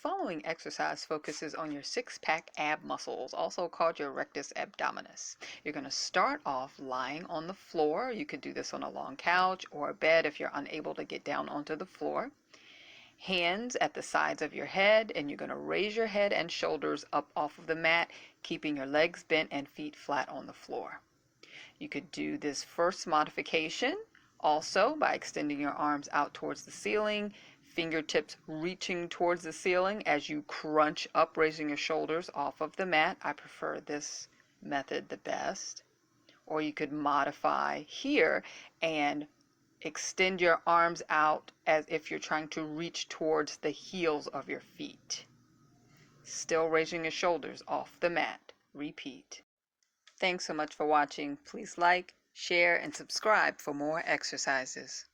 following exercise focuses on your six-pack ab muscles, also called your rectus abdominis. You're going to start off lying on the floor. You could do this on a long couch or a bed if you're unable to get down onto the floor. Hands at the sides of your head, and you're going to raise your head and shoulders up off of the mat, keeping your legs bent and feet flat on the floor. You could do this first modification also by extending your arms out towards the ceiling, fingertips reaching towards the ceiling as you crunch up, raising your shoulders off of the mat. I prefer this method the best. Or you could modify here and extend your arms out as if you're trying to reach towards the heels of your feet. Still raising your shoulders off the mat. Repeat. Thanks so much for watching. Please like, share, and subscribe for more exercises.